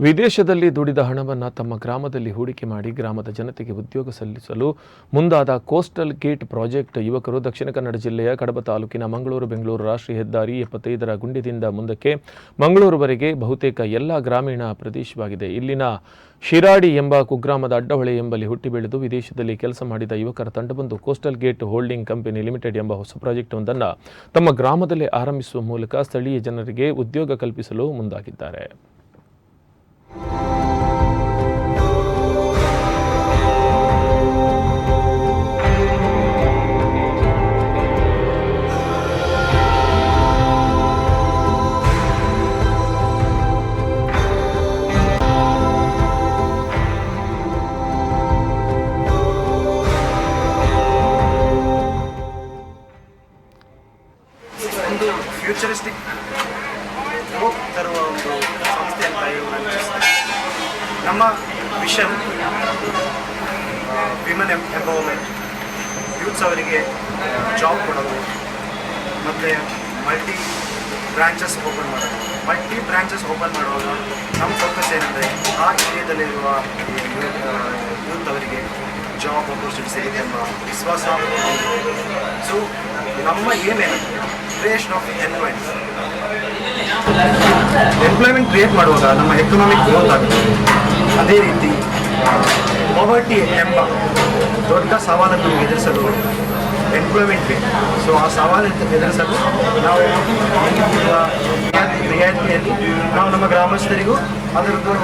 ವಿದೇಶದಲ್ಲಿ ದುಡಿದ ಹಣವನ್ನು ತಮ್ಮ ಗ್ರಾಮದಲ್ಲಿ ಹೂಡಿಕೆ ಮಾಡಿ ಗ್ರಾಮದ ಜನತೆಗೆ ಉದ್ಯೋಗ ಸಲ್ಲಿಸಲು ಮುಂದಾದ ಕೋಸ್ಟಲ್ ಗೇಟ್ ಪ್ರಾಜೆಕ್ಟ್ ಯುವಕರು ದಕ್ಷಿಣ ಕನ್ನಡ ಜಿಲ್ಲೆಯ ಕಡಬ ತಾಲೂಕಿನ ಮಂಗಳೂರು-ಬೆಂಗಳೂರು ರಾಷ್ಟ್ರೀಯ ಹೆದ್ದಾರಿ 75ರ ಗುಂಡಿದಿಂದ ಮುಂದಕ್ಕೆ ಮಂಗಳೂರುವರೆಗೆ ಬಹುತೇಕ ಎಲ್ಲ ಗ್ರಾಮೀಣ ಪ್ರದೇಶವಾಗಿದೆ. ಇಲ್ಲಿನ ಶಿರಾಡಿ ಎಂಬ ಕುಗ್ರಾಮದ ಅಡ್ಡಹೊಳೆ ಎಂಬಲ್ಲಿ ಹುಟ್ಟಿ ಬೆಳೆದು ವಿದೇಶದಲ್ಲಿ ಕೆಲಸ ಮಾಡಿದ ಯುವಕರ ತಂಡವೊಂದು coastal gate holding company limited ಎಂಬ ಹೊಸ ಪ್ರಾಜೆಕ್ಟ್ ಒಂದನ್ನು ತಮ್ಮ ಗ್ರಾಮದಲ್ಲೇ ಆರಂಭಿಸುವ ಮೂಲಕ ಸ್ಥಳೀಯ ಜನರಿಗೆ ಉದ್ಯೋಗ ಕಲ್ಪಿಸಲು ಮುಂದಾಗಿದ್ದಾರೆ. ಒಂದು ಫ್ಯೂಚರಿಸ್ಟಿಕ್ ಹೋಪ್ ತರುವ ಒಂದು ಸಂಸ್ಥೆ ಅಂತ ಯೋಚಿಸ್ತಾರೆ. ನಮ್ಮ ವಿಷನ್ ವಿಮೆನ್ ಎಂಪವರ್ಮೆಂಟ್, ಯೂತ್ಸ್ ಅವರಿಗೆ ಜಾಬ್ ಕೊಡೋದು ಮತ್ತು ಮಲ್ಟಿ ಬ್ರಾಂಚಸ್ ಓಪನ್ ಮಾಡುವಾಗ ನಮ್ಮ ಫೋಕಸ್ ಏನಂದರೆ ಆ ಏರಿಯಾದಲ್ಲಿರುವ ಯೂತ್ ಅವರಿಗೆ ಜಾಬ್ ಆಪರ್ಚುನಿಟೀಸ್ ಇದೆ ಎಂಬ ವಿಶ್ವಾಸ. ಸೊ ನಮ್ಮ ಏನೇನು ಕ್ರಿಯೇಷನ್ ಆಫ್ ಎಂಪ್ಲಾಯ್ಮೆಂಟ್ ಕ್ರಿಯೇಟ್ ಮಾಡುವಾಗ ನಮ್ಮ ಎಕನಾಮಿಕ್ ಗ್ರೋತ್ ಆಗುತ್ತೆ. ಅದೇ ರೀತಿ ಪಾವರ್ಟಿ ಎಂಬ ದೊಡ್ಡ ಸವಾಲನ್ನು ಎದುರಿಸಲು ಎಂಪ್ಲಾಯ್ಮೆಂಟ್ ಬೇಕು. ಸೊ ಆ ಸವಾಲನ್ನು ಎದುರಿಸಲು ನಾವು ರಿಯಾಯಿತಿಯಲ್ಲಿ ನಾವು ನಮ್ಮ ಗ್ರಾಮಸ್ಥರಿಗೂ ಅದರದ್ದು